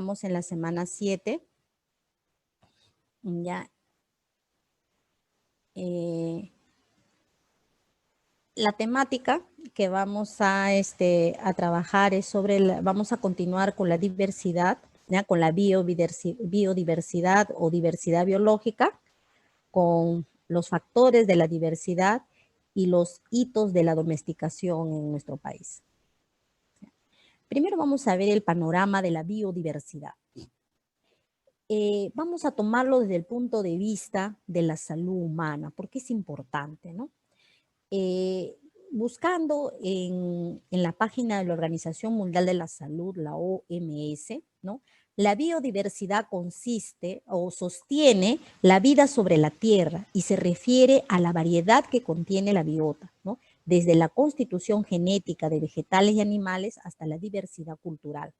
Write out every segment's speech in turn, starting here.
Estamos en la semana 7. Ya. La temática que vamos a trabajar es sobre, vamos a continuar con la diversidad, ¿ya? Con la biodiversidad o diversidad biológica, con los factores de la diversidad y los hitos de la domesticación en nuestro país. Primero vamos a ver el panorama de la biodiversidad. Vamos a tomarlo desde el punto de vista de la salud humana, porque es importante, ¿no? Buscando en la página de la Organización Mundial de la Salud, la OMS, ¿no? La biodiversidad consiste o sostiene la vida sobre la Tierra y se refiere a la variedad que contiene la biota, ¿no? Desde la constitución genética de vegetales y animales hasta la diversidad cultural.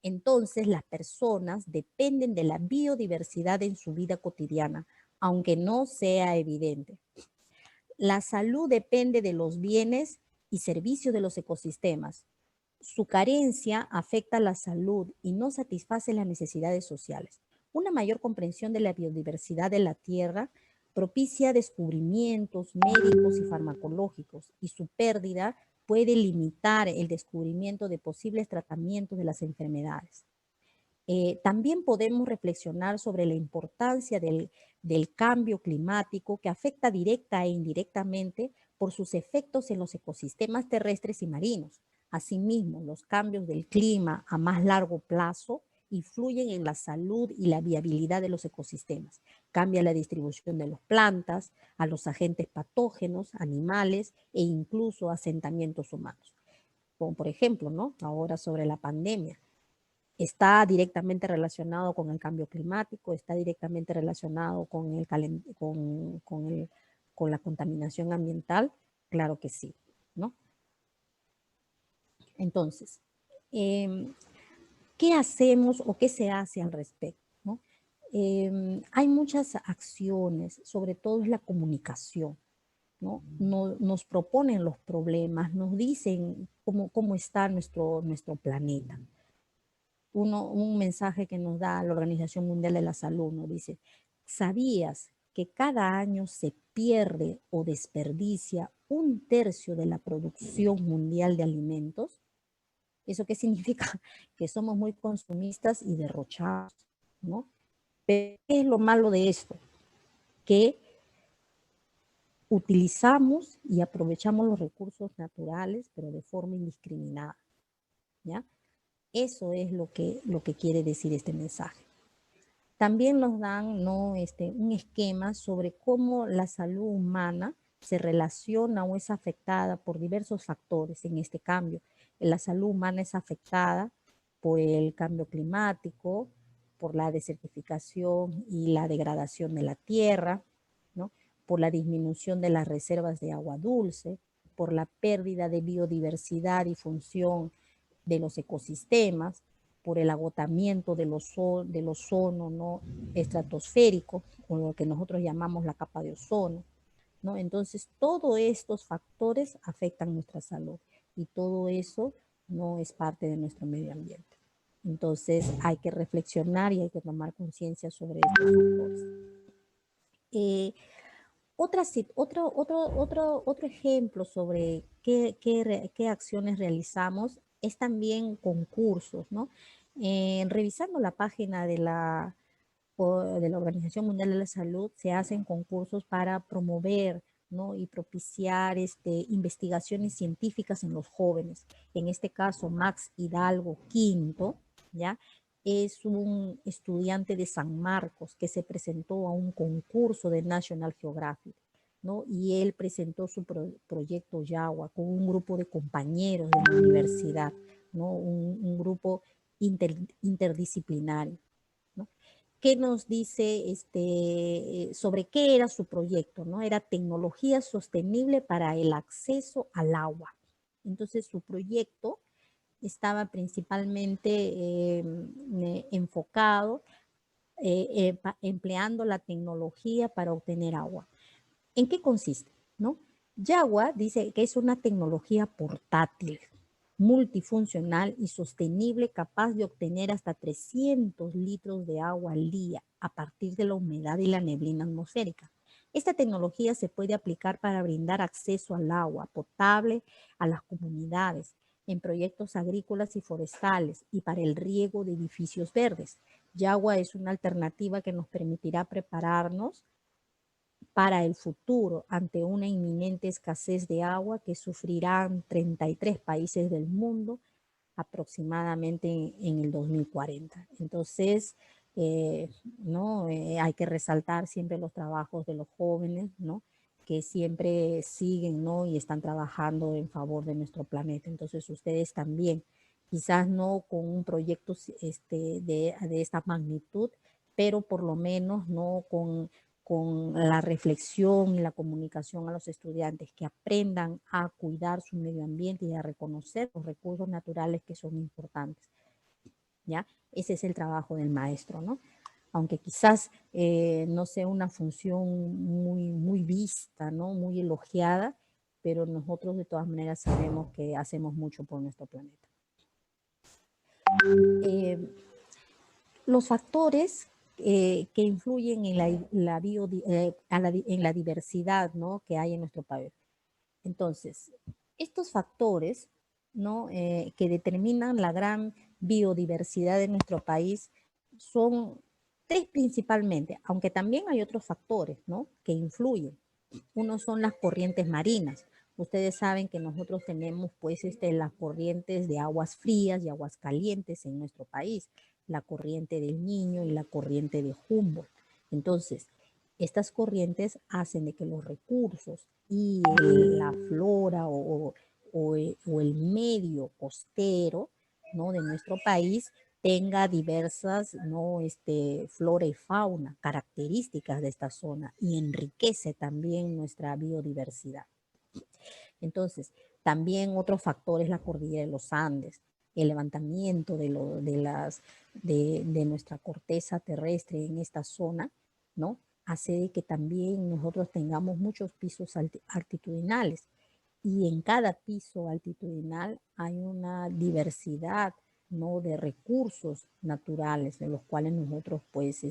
Entonces, las personas dependen de la biodiversidad en su vida cotidiana, aunque no sea evidente. La salud depende de los bienes y servicios de los ecosistemas. Su carencia afecta la salud y no satisface las necesidades sociales. Una mayor comprensión de la biodiversidad de la Tierra propicia descubrimientos médicos y farmacológicos, y su pérdida puede limitar el descubrimiento de posibles tratamientos de las enfermedades. También podemos reflexionar sobre la importancia del cambio climático, que afecta directa e indirectamente por sus efectos en los ecosistemas terrestres y marinos. Asimismo, los cambios del clima a más largo plazo influyen en la salud y la viabilidad de los ecosistemas. Cambia la distribución de las plantas, a los agentes patógenos, animales e incluso asentamientos humanos. Como por ejemplo, ¿no? Ahora sobre la pandemia. Está directamente relacionado con el cambio climático, está directamente relacionado con la contaminación ambiental, claro que sí, ¿no? Entonces, ¿qué hacemos o qué se hace al respecto, ¿no? Hay muchas acciones, sobre todo es la comunicación, ¿no? Nos proponen los problemas, nos dicen cómo está nuestro planeta. Un mensaje que nos da la Organización Mundial de la Salud, nos dice: ¿sabías que cada año se pierde o desperdicia 1/3 de la producción mundial de alimentos? ¿Eso qué significa? Que somos muy consumistas y derrochamos, ¿no? Pero ¿qué es lo malo de esto? Que utilizamos y aprovechamos los recursos naturales, pero de forma indiscriminada, ¿ya? Eso es lo que quiere decir este mensaje. También nos dan, ¿no? Un esquema sobre cómo la salud humana se relaciona o es afectada por diversos factores en este cambio. La salud humana es afectada por el cambio climático, por la desertificación y la degradación de la tierra, ¿no? Por la disminución de las reservas de agua dulce, por la pérdida de biodiversidad y función de los ecosistemas, por el agotamiento del ozono, ¿no? Estratosférico, con lo que nosotros llamamos la capa de ozono, ¿no? Entonces, todos estos factores afectan nuestra salud y todo eso no es parte de nuestro medio ambiente. Entonces, hay que reflexionar y hay que tomar conciencia sobre estos factores. Otro ejemplo sobre qué acciones realizamos es también concursos, ¿no? Revisando la página de la Organización Mundial de la Salud, se hacen concursos para promover, ¿no? Y propiciar investigaciones científicas en los jóvenes. En este caso, Max Hidalgo Quinto, ¿ya? Es un estudiante de San Marcos que se presentó a un concurso de National Geographic, ¿no? Y él presentó su proyecto Yagua con un grupo de compañeros de la universidad, ¿no? Un grupo interdisciplinario, ¿no? ¿Qué nos dice sobre qué era su proyecto, ¿no? Era tecnología sostenible para el acceso al agua. Entonces, su proyecto estaba principalmente enfocado, empleando la tecnología para obtener agua. ¿En qué consiste, no? Yagua dice que es una tecnología portátil, multifuncional y sostenible capaz de obtener hasta 300 litros de agua al día a partir de la humedad y la neblina atmosférica. Esta tecnología se puede aplicar para brindar acceso al agua potable a las comunidades, en proyectos agrícolas y forestales y para el riego de edificios verdes. Yagua es una alternativa que nos permitirá prepararnos para el futuro ante una inminente escasez de agua que sufrirán 33 países del mundo aproximadamente en el 2040. Entonces, ¿no? Hay que resaltar siempre los trabajos de los jóvenes, ¿no? Que siempre siguen, ¿no? Y están trabajando en favor de nuestro planeta. Entonces, ustedes también, quizás no con un proyecto de esta magnitud, pero por lo menos, ¿no? Con la reflexión y la comunicación a los estudiantes, que aprendan a cuidar su medio ambiente y a reconocer los recursos naturales que son importantes, ¿ya? Ese es el trabajo del maestro, ¿no? Aunque quizás no sea una función muy vista, ¿no? Muy elogiada, pero nosotros de todas maneras sabemos que hacemos mucho por nuestro planeta. Los factores que influyen en la diversidad, ¿no? Que hay en nuestro país. Entonces, estos factores, ¿no? Que determinan la gran biodiversidad de nuestro país son tres principalmente, aunque también hay otros factores, ¿no? Que influyen. Uno son las corrientes marinas. Ustedes saben que nosotros tenemos pues las corrientes de aguas frías y aguas calientes en nuestro país, la corriente del Niño y la corriente de Humboldt. Entonces, estas corrientes hacen de que los recursos y la flora o el medio costero, ¿no? De nuestro país tenga diversas, ¿no? Flora y fauna, características de esta zona y enriquece también nuestra biodiversidad. Entonces, también otro factor es la cordillera de los Andes, el levantamiento de nuestra corteza terrestre en esta zona, ¿no? Hace de que también nosotros tengamos muchos pisos altitudinales y en cada piso altitudinal hay una diversidad, ¿no? De recursos naturales de los cuales nosotros pues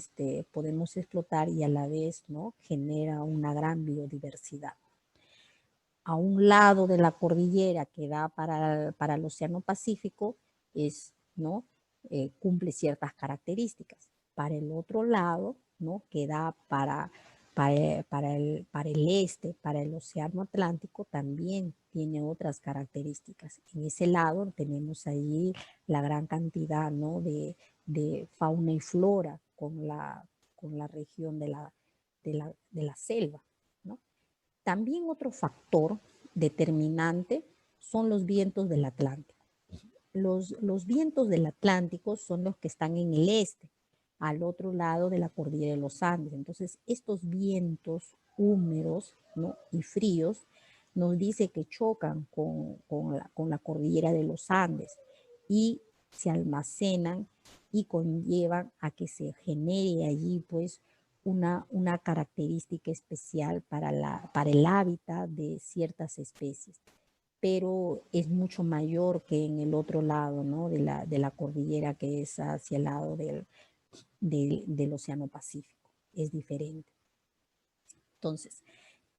podemos explotar y a la vez, ¿no? Genera una gran biodiversidad. A un lado de la cordillera que da para el Océano Pacífico ¿no? Cumple ciertas características. Para el otro lado, ¿no? Que da para el este, para el Océano Atlántico, también tiene otras características. En ese lado tenemos ahí la gran cantidad, ¿no? de fauna y flora con la región de la selva, ¿no? También otro factor determinante son los vientos del Atlántico. Los vientos del Atlántico son los que están en el este, al otro lado de la cordillera de los Andes. Entonces, estos vientos húmedos, ¿no? y fríos nos dice que chocan con la cordillera de los Andes y se almacenan y conllevan a que se genere allí pues una característica especial para el hábitat de ciertas especies, pero es mucho mayor que en el otro lado, ¿no? de la cordillera que es hacia el lado del Océano Pacífico. Es diferente. Entonces,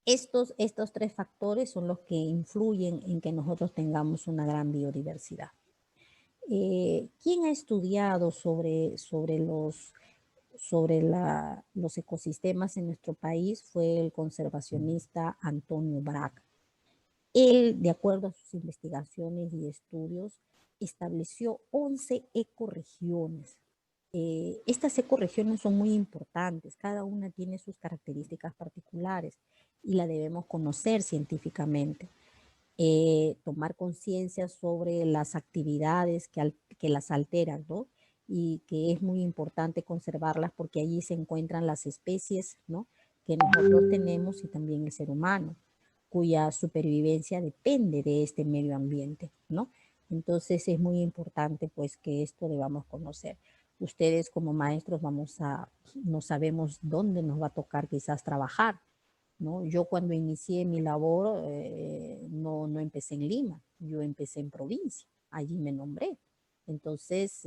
estos tres factores son los que influyen en que nosotros tengamos una gran biodiversidad. ¿Quién ha estudiado sobre los ecosistemas en nuestro país? Fue el conservacionista Antonio Braga. Él, de acuerdo a sus investigaciones y estudios, estableció 11 ecorregiones. Estas ecorregiones son muy importantes, cada una tiene sus características particulares y la debemos conocer científicamente. Tomar conciencia sobre las actividades que las alteran, ¿no? Y que es muy importante conservarlas porque allí se encuentran las especies, ¿no? que nosotros tenemos y también el ser humano, cuya supervivencia depende de este medio ambiente, ¿no? Entonces es muy importante pues que esto debamos conocer. Ustedes como maestros no sabemos dónde nos va a tocar quizás trabajar, ¿no? Yo cuando inicié mi labor no empecé en Lima, yo empecé en provincia. allí me nombré. Entonces,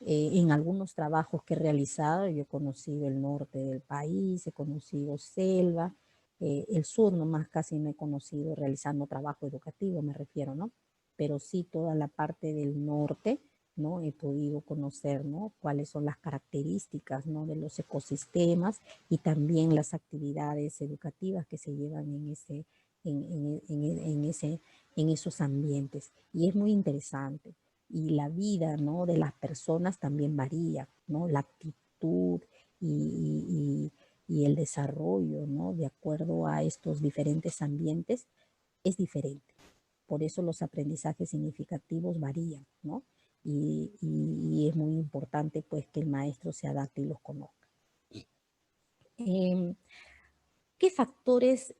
en algunos trabajos que he realizado, yo he conocido el norte del país, he conocido selva, el sur nomás casi no he conocido realizando trabajo educativo, me refiero, ¿no? Pero sí toda la parte del norte, ¿no? He podido conocer, ¿no? Cuáles son las características, ¿no? De los ecosistemas y también las actividades educativas que se llevan en esos ambientes. Y es muy interesante. Y la vida, ¿no? De las personas también varía, ¿no? La actitud y el desarrollo, ¿no? De acuerdo a estos diferentes ambientes es diferente. Por eso los aprendizajes significativos varían, ¿no? Y es muy importante pues que el maestro se adapte y los conozca. ¿Qué factores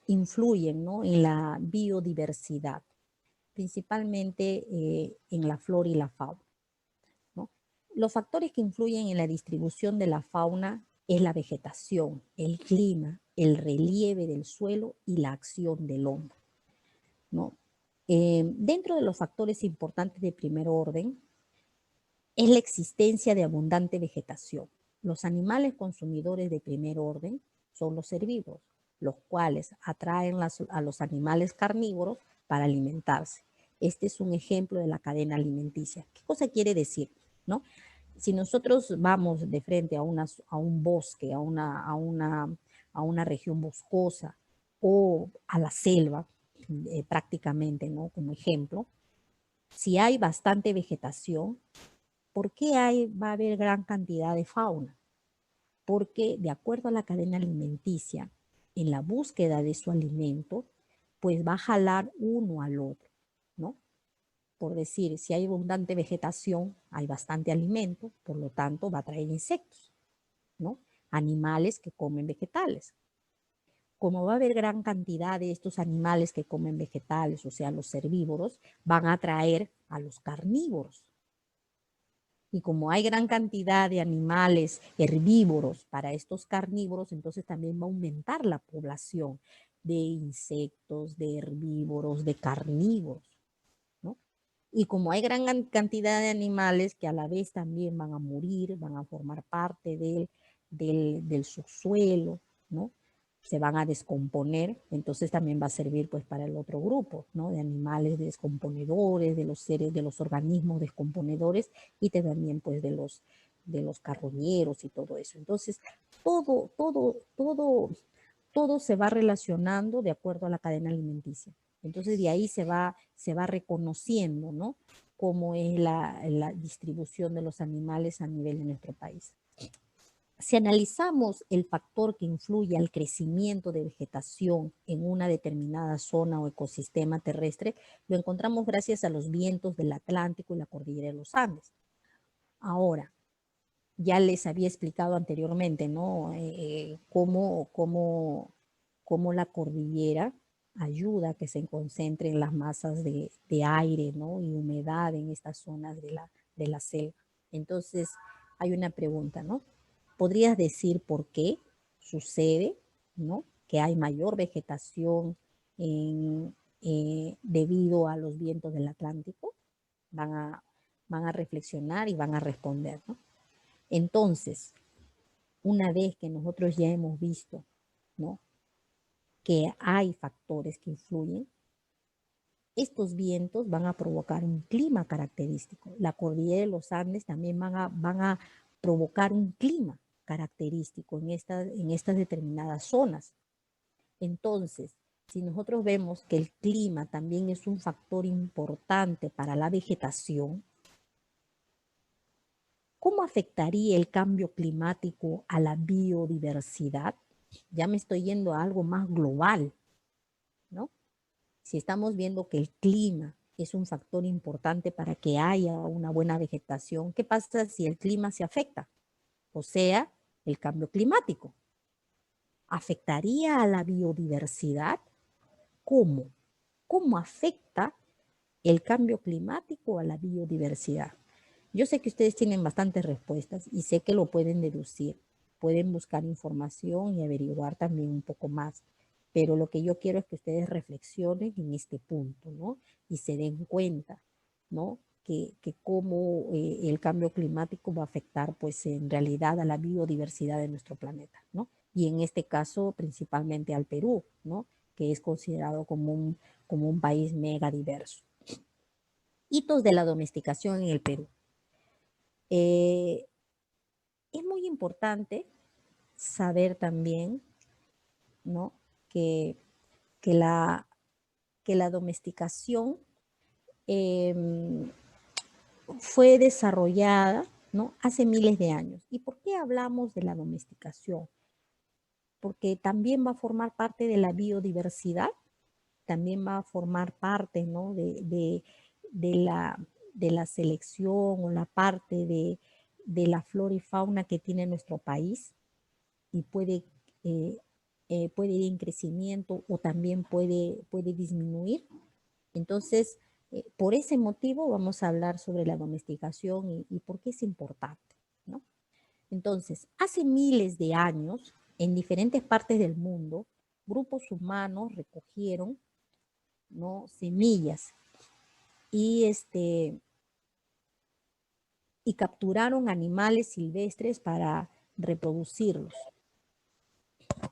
influyen, ¿no? En la biodiversidad? Principalmente en la flora y la fauna, ¿no? Los factores que influyen en la distribución de la fauna es la vegetación, el clima, el relieve del suelo y la acción del hombre, ¿no? Dentro de los factores importantes de primer orden es la existencia de abundante vegetación. Los animales consumidores de primer orden son los herbívoros, los cuales atraen a los animales carnívoros para alimentarse. Este es un ejemplo de la cadena alimenticia. ¿Qué cosa quiere decir? ¿No? Si nosotros vamos de frente a un bosque, a una región boscosa o a la selva, prácticamente, ¿no? Como ejemplo, si hay bastante vegetación, ¿por qué va a haber gran cantidad de fauna? Porque de acuerdo a la cadena alimenticia, en la búsqueda de su alimento, pues va a jalar uno al otro, ¿no? Por decir, si hay abundante vegetación, hay bastante alimento, por lo tanto va a traer insectos, ¿no? Animales que comen vegetales. Como va a haber gran cantidad de estos animales que comen vegetales, o sea, los herbívoros, van a atraer a los carnívoros. Y como hay gran cantidad de animales herbívoros para estos carnívoros, entonces también va a aumentar la población de insectos, de herbívoros, de carnívoros, ¿no? Y como hay gran cantidad de animales que a la vez también van a morir, van a formar parte del subsuelo, ¿no? Se van a descomponer, entonces también va a servir pues para el otro grupo, ¿no? De animales descomponedores, de los seres, de los organismos descomponedores y también pues de los carroñeros y todo eso. Entonces, todo se va relacionando de acuerdo a la cadena alimenticia. Entonces de ahí se va reconociendo, ¿no? Cómo es la distribución de los animales a nivel de nuestro país. Si analizamos el factor que influye al crecimiento de vegetación en una determinada zona o ecosistema terrestre, lo encontramos gracias a los vientos del Atlántico y la cordillera de los Andes. Ahora, ya les había explicado anteriormente, ¿no? Cómo la cordillera ayuda a que se concentren las masas de aire, ¿no? Y humedad en estas zonas de la selva. Entonces, hay una pregunta, ¿no? ¿Podrías decir por qué sucede, ¿no? Que hay mayor vegetación debido a los vientos del Atlántico. Van a reflexionar y van a responder, ¿no? Entonces, una vez que nosotros ya hemos visto, ¿no? Que hay factores que influyen, estos vientos van a provocar un clima característico. La cordillera de los Andes también van a provocar un clima característico en estas determinadas zonas. Entonces, si nosotros vemos que el clima también es un factor importante para la vegetación, ¿cómo afectaría el cambio climático a la biodiversidad? Ya me estoy yendo a algo más global, ¿no? Si estamos viendo que el clima es un factor importante para que haya una buena vegetación, ¿qué pasa si el clima se afecta? O sea, el cambio climático. ¿Afectaría a la biodiversidad? ¿Cómo? ¿Cómo afecta el cambio climático a la biodiversidad? Yo sé que ustedes tienen bastantes respuestas y sé que lo pueden deducir. Pueden buscar información y averiguar también un poco más. pero lo que yo quiero es que ustedes reflexionen en este punto, ¿no? Y se den cuenta, ¿no? Que cómo el cambio climático va a afectar, pues, en realidad a la biodiversidad de nuestro planeta, ¿no? Y en este caso, principalmente al Perú, ¿no? Que es considerado como un país mega diverso. Hitos de la domesticación en el Perú. Es muy importante saber también, ¿no? que, que, la, que la domesticación eh, fue desarrollada, ¿no? Hace miles de años. ¿Y por qué hablamos de la domesticación? Porque también va a formar parte de la biodiversidad, también va a formar parte, ¿no? de, la, de la selección o la parte de la flora y fauna que tiene nuestro país y eh, puede ir en crecimiento o también puede disminuir. Entonces, por ese motivo vamos a hablar sobre la domesticación y por qué es importante, ¿no? Entonces, hace miles de años, en diferentes partes del mundo, grupos humanos recogieron, ¿no? Semillas y, y capturaron animales silvestres para reproducirlos.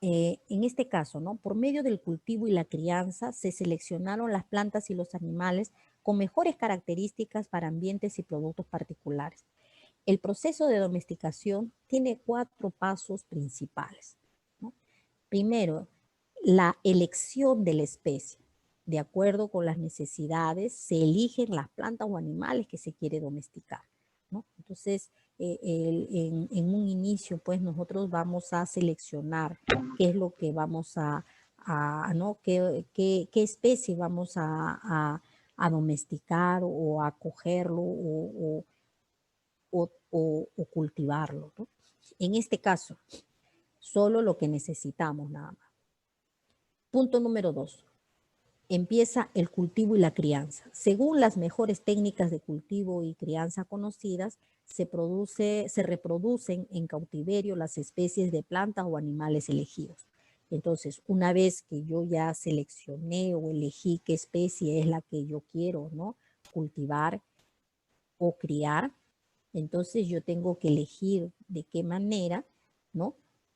En este caso, ¿no? Por medio del cultivo y la crianza, se seleccionaron las plantas y los animales con mejores características para ambientes y productos particulares. El proceso de domesticación tiene 4 pasos principales, ¿no? Primero, la elección de la especie. De acuerdo con las necesidades, se eligen las plantas o animales que se quiere domesticar, ¿no? Entonces, en un inicio, pues nosotros vamos a seleccionar qué es lo que vamos ¿no? ¿Qué especie vamos a domesticar o a cogerlo o cultivarlo, ¿no? En este caso, solo lo que necesitamos nada más. Punto número 2. Empieza el cultivo y la crianza. Según las mejores técnicas de cultivo y crianza conocidas, se reproducen en cautiverio las especies de plantas o animales elegidos. Entonces, una vez que yo ya seleccioné o elegí qué especie es la que yo quiero, ¿no? cultivar o criar, entonces yo tengo que elegir de qué manera, ¿no?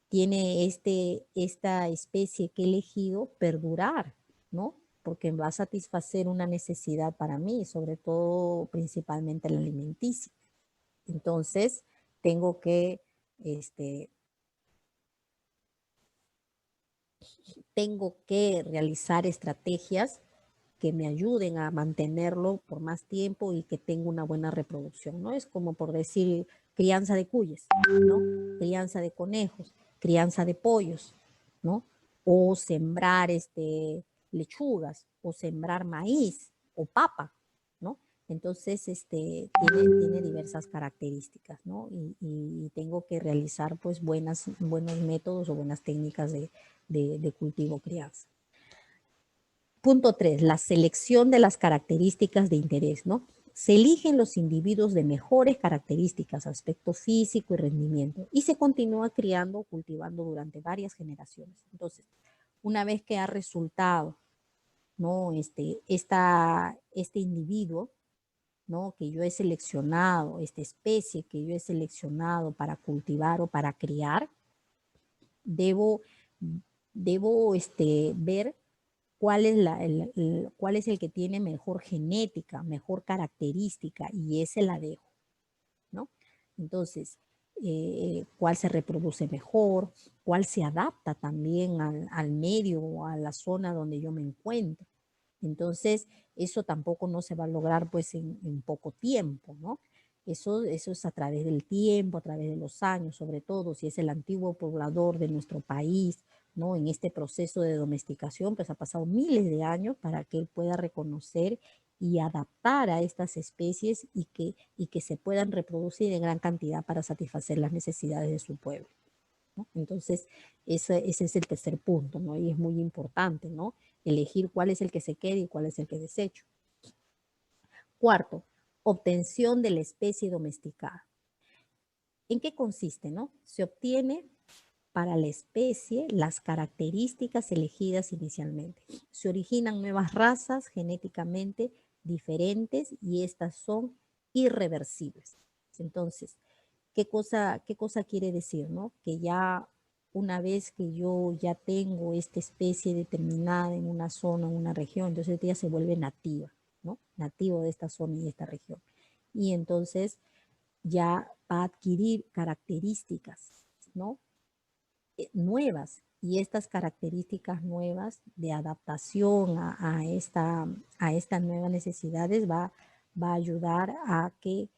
Tiene esta especie que he elegido perdurar, ¿no? Porque va a satisfacer una necesidad para mí, sobre todo principalmente la alimenticia. Entonces, tengo que, tengo que realizar estrategias que me ayuden a mantenerlo por más tiempo y que tenga una buena reproducción, ¿no? Es como por decir crianza de cuyes, ¿no? Crianza de conejos, crianza de pollos, ¿no? O sembrar lechugas, o sembrar maíz, o papa, ¿no? Entonces, tiene diversas características, ¿no? Y tengo que realizar, pues, buenos métodos o buenas técnicas de cultivo crianza. Punto 3, la selección de las características de interés, ¿no? Se eligen los individuos de mejores características, aspecto físico y rendimiento, y se continúa criando o cultivando durante varias generaciones. Entonces, una vez que ha resultado, ¿no? Este individuo, ¿no? Que yo he seleccionado, esta especie que yo he seleccionado para cultivar o para criar, debo ver cuál es el que tiene mejor genética, mejor característica, y ese la dejo, ¿no? Entonces, cuál se reproduce mejor, cuál se adapta también al medio o a la zona donde yo me encuentro. Entonces, eso tampoco no se va a lograr pues en poco tiempo, ¿no? Eso es a través del tiempo, a través de los años, sobre todo si es el antiguo poblador de nuestro país, ¿no? En este proceso de domesticación, pues ha pasado miles de años para que él pueda reconocer y adaptar a estas especies y que se puedan reproducir en gran cantidad para satisfacer las necesidades de su pueblo, ¿no? Entonces, ese es el tercer punto, ¿no? Y es muy importante, ¿no? Elegir cuál es el que se quede y cuál es el que desecho. Cuarto, obtención de la especie domesticada. ¿En qué consiste, no? Se obtiene para la especie las características elegidas inicialmente. Se originan nuevas razas genéticamente diferentes y estas son irreversibles. Entonces, ¿qué cosa quiere decir, no? Que ya una vez que yo ya tengo esta especie determinada en una zona, en una región, entonces ella se vuelve nativa, ¿no? Nativo de esta zona y de esta región. Y entonces ya va a adquirir características, ¿no? Nuevas. Y estas características nuevas de adaptación a estas nuevas necesidades va a ayudar a que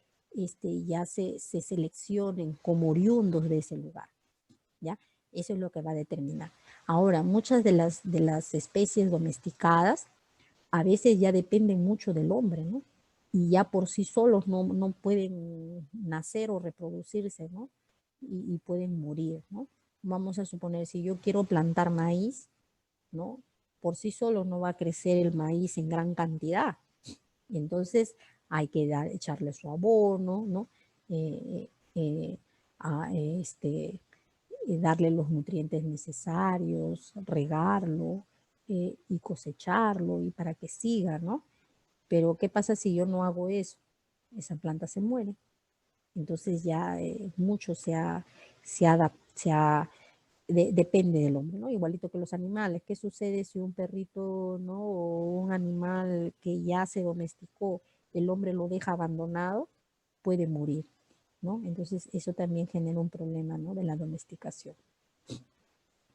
ya se seleccionen como oriundos de ese lugar, ¿ya? Eso es lo que va a determinar. Ahora, muchas de las especies domesticadas a veces ya dependen mucho del hombre, ¿no? Y ya por sí solos no pueden nacer o reproducirse, ¿no? Y pueden morir, ¿no? Vamos a suponer, si yo quiero plantar maíz, ¿no? Por sí solo no va a crecer el maíz en gran cantidad. Y entonces hay que echarle su abono, ¿no? Eh, eh, a, darle los nutrientes necesarios, regarlo y cosecharlo y para que siga, ¿no? Pero ¿qué pasa si yo no hago eso? Esa planta se muere. Entonces ya mucho depende del hombre, ¿no? Igualito que los animales. ¿Qué sucede si un perrito, ¿no? O un animal que ya se domesticó, el hombre lo deja abandonado, puede morir, ¿no? Entonces eso también genera un problema, ¿no? De la domesticación.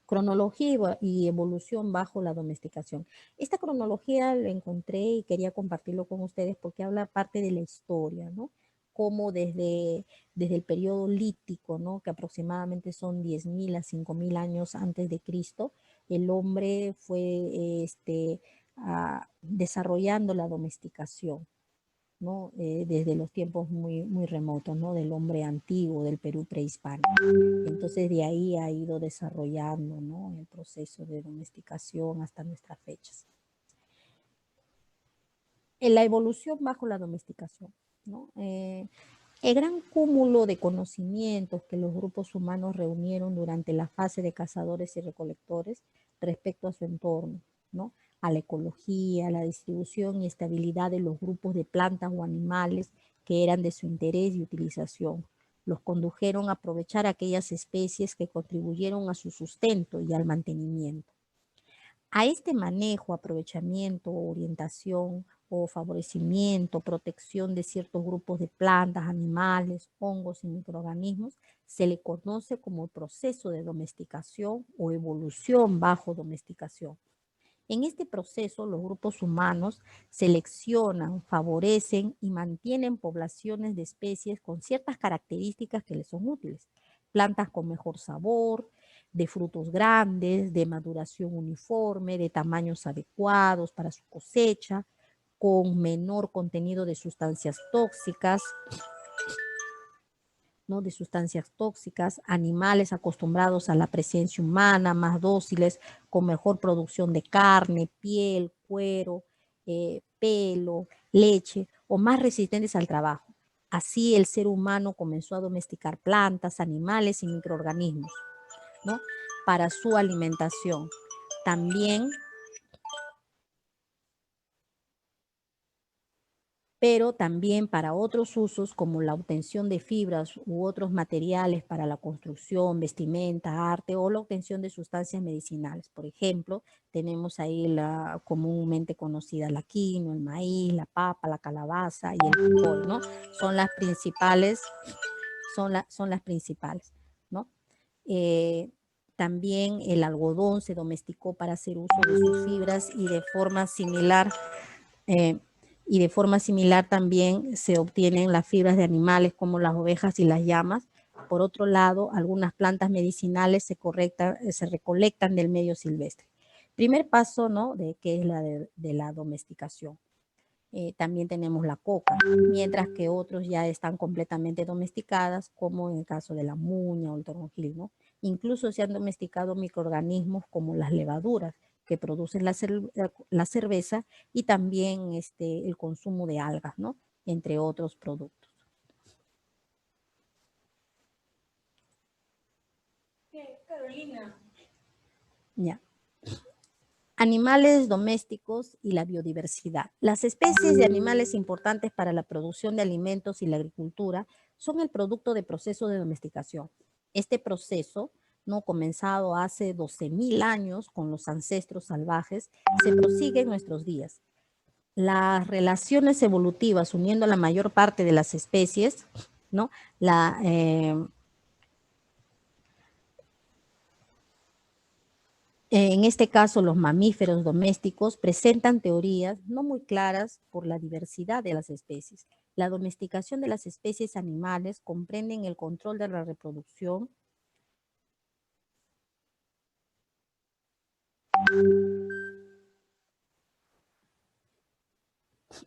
Cronología y evolución bajo la domesticación. Esta cronología la encontré y quería compartirlo con ustedes porque habla parte de la historia, ¿no? Como desde el periodo lítico, ¿no? Que aproximadamente son 10.000 a 5.000 años antes de Cristo, el hombre fue desarrollando la domesticación, ¿no? Desde los tiempos muy remotos, ¿no? Del hombre antiguo, del Perú prehispánico. Entonces de ahí ha ido desarrollando, ¿no? El proceso de domesticación hasta nuestras fechas. En la evolución bajo la domesticación, ¿no? El gran cúmulo de conocimientos que los grupos humanos reunieron durante la fase de cazadores y recolectores respecto a su entorno, ¿no? A la ecología, la distribución y estabilidad de los grupos de plantas o animales que eran de su interés y utilización. Los condujeron a aprovechar aquellas especies que contribuyeron a su sustento y al mantenimiento. A este manejo, aprovechamiento, orientación o favorecimiento, protección de ciertos grupos de plantas, animales, hongos y microorganismos, se le conoce como el proceso de domesticación o evolución bajo domesticación. En este proceso, los grupos humanos seleccionan, favorecen y mantienen poblaciones de especies con ciertas características que les son útiles. Plantas con mejor sabor, de frutos grandes, de maduración uniforme, de tamaños adecuados para su cosecha, con menor contenido de sustancias tóxicas, ¿no? De sustancias tóxicas, animales acostumbrados a la presencia humana, más dóciles, con mejor producción de carne, piel, cuero, pelo, leche, o más resistentes al trabajo. Así el ser humano comenzó a domesticar plantas, animales y microorganismos, ¿no? Para su alimentación. También, pero también para otros usos como la obtención de fibras u otros materiales para la construcción, vestimenta, arte o la obtención de sustancias medicinales. Por ejemplo, tenemos ahí la comúnmente conocida la quinoa, el maíz, la papa, la calabaza y el frijol, ¿no? Son las principales, son las principales, ¿no? Eh, También el algodón se domesticó para hacer uso de sus fibras eh, y de forma similar también se obtienen las fibras de animales como las ovejas y las llamas. Por otro lado, algunas plantas medicinales se recolectan del medio silvestre. Primer paso, ¿no? Que es la de la domesticación. También tenemos la coca, mientras que otros ya están completamente domesticadas, como en el caso de la muña o el toronjil, ¿no? Incluso se han domesticado microorganismos como las levaduras, que producen la cerveza y también el consumo de algas, ¿no? Entre otros productos. Carolina. Ya. Animales domésticos y la biodiversidad. Las especies de animales importantes para la producción de alimentos y la agricultura son el producto de procesos de domesticación. Este proceso, no comenzado hace 12.000 años con los ancestros salvajes, se prosigue en nuestros días. Las relaciones evolutivas uniendo a la mayor parte de las especies, ¿no? En este caso, los mamíferos domésticos presentan teorías no muy claras por la diversidad de las especies. La domesticación de las especies animales comprenden el control de la reproducción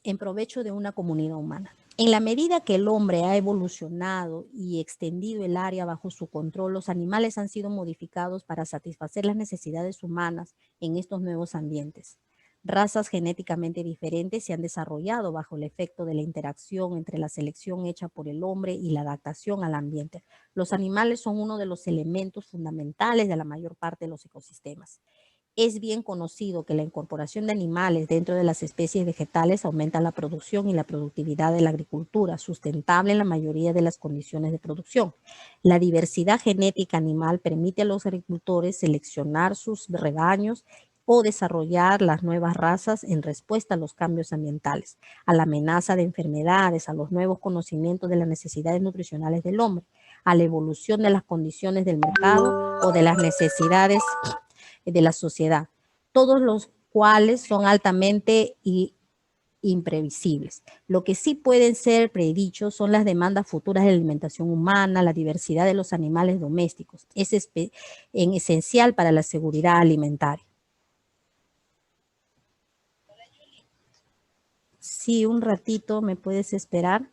en provecho de una comunidad humana. En la medida que el hombre ha evolucionado y extendido el área bajo su control, los animales han sido modificados para satisfacer las necesidades humanas en estos nuevos ambientes. Razas genéticamente diferentes se han desarrollado bajo el efecto de la interacción entre la selección hecha por el hombre y la adaptación al ambiente. Los animales son uno de los elementos fundamentales de la mayor parte de los ecosistemas. Es bien conocido que la incorporación de animales dentro de las especies vegetales aumenta la producción y la productividad de la agricultura, sustentable en la mayoría de las condiciones de producción. La diversidad genética animal permite a los agricultores seleccionar sus rebaños o desarrollar las nuevas razas en respuesta a los cambios ambientales, a la amenaza de enfermedades, a los nuevos conocimientos de las necesidades nutricionales del hombre, a la evolución de las condiciones del mercado o de las necesidades de la sociedad, todos los cuales son altamente imprevisibles. Lo que sí pueden ser predichos son las demandas futuras de alimentación humana, la diversidad de los animales domésticos. Es esencial para la seguridad alimentaria. Sí, un ratito me puedes esperar.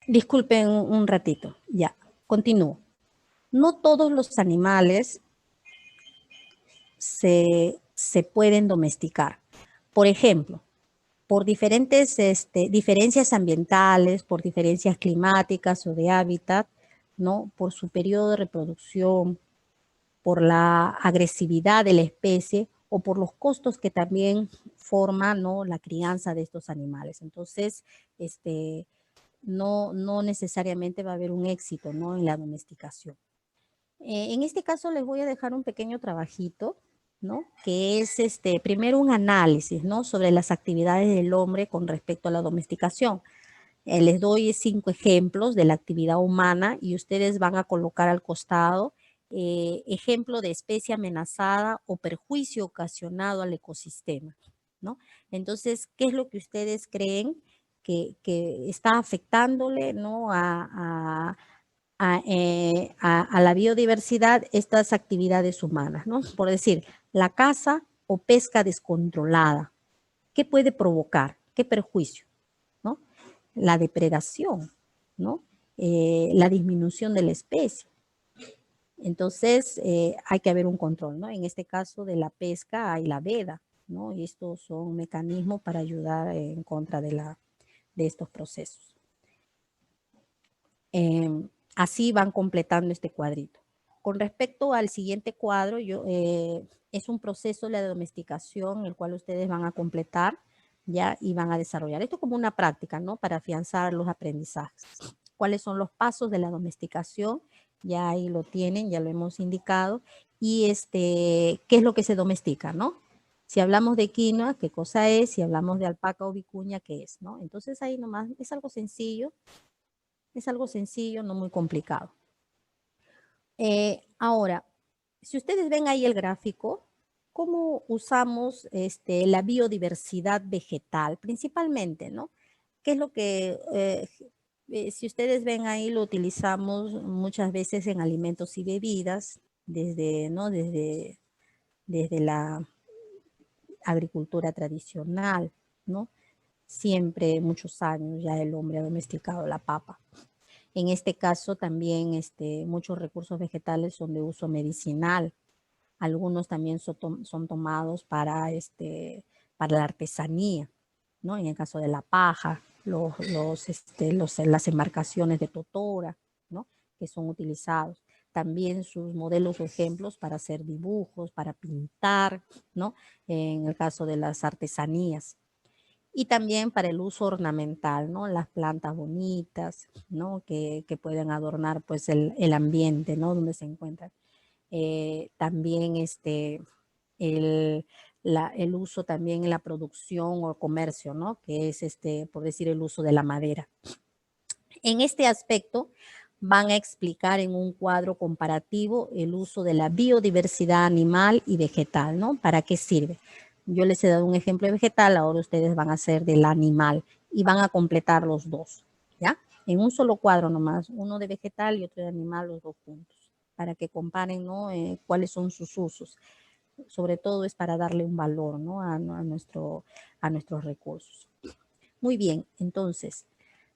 Disculpen un ratito, ya, continúo. No todos los animales se pueden domesticar. Por ejemplo, por diferentes diferencias ambientales, por diferencias climáticas o de hábitat, ¿no? Por su periodo de reproducción, por la agresividad de la especie o por los costos que también forma, ¿no? La crianza de estos animales. Entonces, no necesariamente va a haber un éxito, ¿no? En la domesticación. En este caso les voy a dejar un pequeño trabajito, ¿no? Que es primero un análisis, ¿no? Sobre las actividades del hombre con respecto a la domesticación. Les doy 5 ejemplos de la actividad humana y ustedes van a colocar al costado ejemplo de especie amenazada o perjuicio ocasionado al ecosistema, ¿no? Entonces, ¿qué es lo que ustedes creen que está afectándole, ¿no? A la biodiversidad estas actividades humanas, ¿no? Por decir, la caza o pesca descontrolada. ¿Qué puede provocar? ¿Qué perjuicio? ¿No? La depredación, ¿no? La disminución de la especie. Entonces, hay que haber un control, ¿no? En este caso de la pesca hay la veda, ¿no? Y estos son mecanismos para ayudar en contra de estos procesos. Así van completando este cuadrito. Con respecto al siguiente cuadro, es un proceso de la domesticación el cual ustedes van a completar ya y van a desarrollar. Esto como una práctica, ¿no? Para afianzar los aprendizajes. ¿Cuáles son los pasos de la domesticación? Ya ahí lo tienen, ya lo hemos indicado. Y ¿qué es lo que se domestica, no? Si hablamos de quinoa, ¿qué cosa es? Si hablamos de alpaca o vicuña, ¿qué es? ¿No? Entonces ahí nomás es algo sencillo. Es algo sencillo, no muy complicado. Ahora, Si ustedes ven ahí el gráfico, cómo usamos la biodiversidad vegetal, principalmente, ¿no? ¿Qué es lo que, si ustedes ven ahí, lo utilizamos muchas veces en alimentos y bebidas, desde, ¿no? Desde la agricultura tradicional, ¿no? Siempre, muchos años, ya el hombre ha domesticado la papa. En este caso también muchos recursos vegetales son de uso medicinal. Algunos también son tomados para la artesanía, ¿no? En el caso de la paja, las embarcaciones de totora, ¿no? Que son utilizados. También sus modelos o ejemplos para hacer dibujos, para pintar, ¿no? En el caso de las artesanías. Y también para el uso ornamental, ¿no? Las plantas bonitas, ¿no? Que pueden adornar pues el ambiente, ¿no? Donde se encuentran. También el uso también en la producción o comercio, ¿no? Que es, por decir, el uso de la madera. En este aspecto, van a explicar en un cuadro comparativo el uso de la biodiversidad animal y vegetal, ¿no? ¿Para qué sirve? Yo les he dado un ejemplo de vegetal, ahora ustedes van a hacer del animal y van a completar los dos, ¿ya? En un solo cuadro nomás, uno de vegetal y otro de animal, los dos juntos, para que comparen, ¿no? Cuáles son sus usos. Sobre todo es para darle un valor, ¿no? a nuestros recursos. Muy bien, entonces,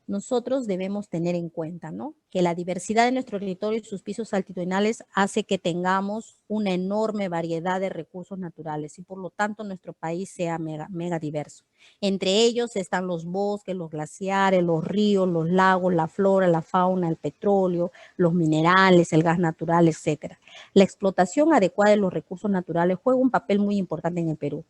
nosotros debemos tener en cuenta, ¿no? Que la diversidad de nuestro territorio y sus pisos altitudinales hace que tengamos una enorme variedad de recursos naturales y por lo tanto nuestro país sea mega diverso. Entre ellos están los bosques, los glaciares, los ríos, los lagos, la flora, la fauna, el petróleo, los minerales, el gas natural, etcétera. La explotación adecuada de los recursos naturales juega un papel muy importante en el Perú,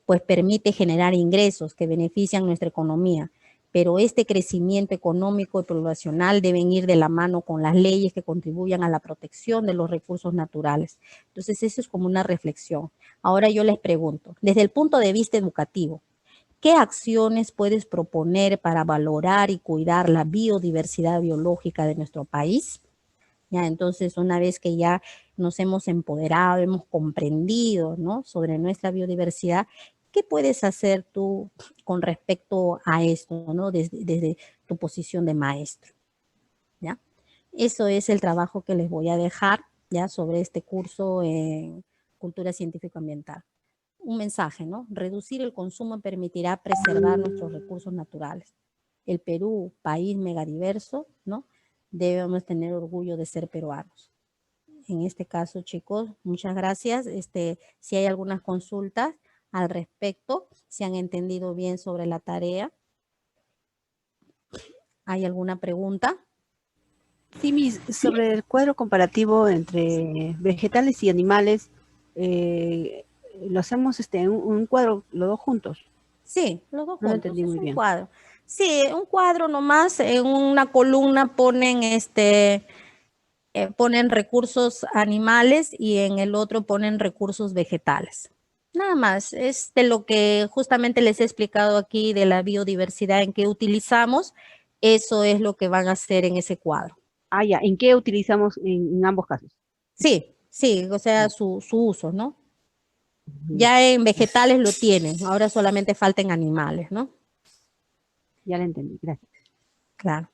pues permite generar ingresos que benefician nuestra economía, pero este crecimiento económico y poblacional deben ir de la mano con las leyes que contribuyan a la protección de los recursos naturales. Entonces, eso es como una reflexión. Ahora yo les pregunto, desde el punto de vista educativo, ¿qué acciones puedes proponer para valorar y cuidar la biodiversidad biológica de nuestro país? Ya, entonces, una vez que ya nos hemos empoderado, hemos comprendido, ¿no? Sobre nuestra biodiversidad, ¿qué puedes hacer tú con respecto a esto, ¿no? Desde tu posición de maestro, ¿ya? Eso es el trabajo que les voy a dejar, ¿ya? Sobre este curso en Cultura Científico-Ambiental. Un mensaje, ¿no? Reducir el consumo permitirá preservar nuestros recursos naturales. El Perú, país megadiverso, ¿no? Debemos tener orgullo de ser peruanos. En este caso, chicos, muchas gracias. Si hay algunas consultas al respecto, si han entendido bien sobre la tarea. ¿Hay alguna pregunta? Sí, sobre el cuadro comparativo entre vegetales y animales, lo hacemos en un cuadro, los dos juntos. Sí, los dos No lo juntos, entendí es muy un bien. cuadro. Sí, un cuadro nomás, en una columna ponen recursos animales y en el otro ponen recursos vegetales. Nada más, es de lo que justamente les he explicado aquí de la biodiversidad en que utilizamos, eso es lo que van a hacer en ese cuadro. Ah, ya, ¿en qué utilizamos en ambos casos? Sí, sí, o sea, Ya, su uso, ¿no? ya, Ya en vegetales lo tienen, ahora solamente falta en animales, ¿no? ya lo entendí, gracias. Claro.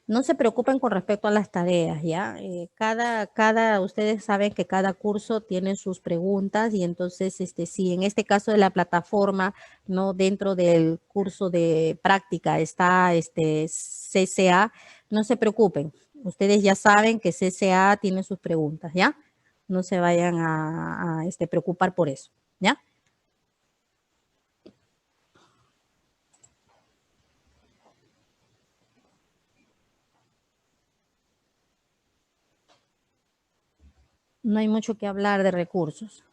No se preocupen con respecto a las tareas, ¿ya? Ustedes saben que cada curso tiene sus preguntas y entonces, si en este caso de la plataforma, ¿no? Dentro del curso de práctica está CCA, no se preocupen. Ustedes ya saben que CCA tiene sus preguntas, ¿ya? No se vayan a preocupar por eso, ¿ya? No hay mucho que hablar de recursos.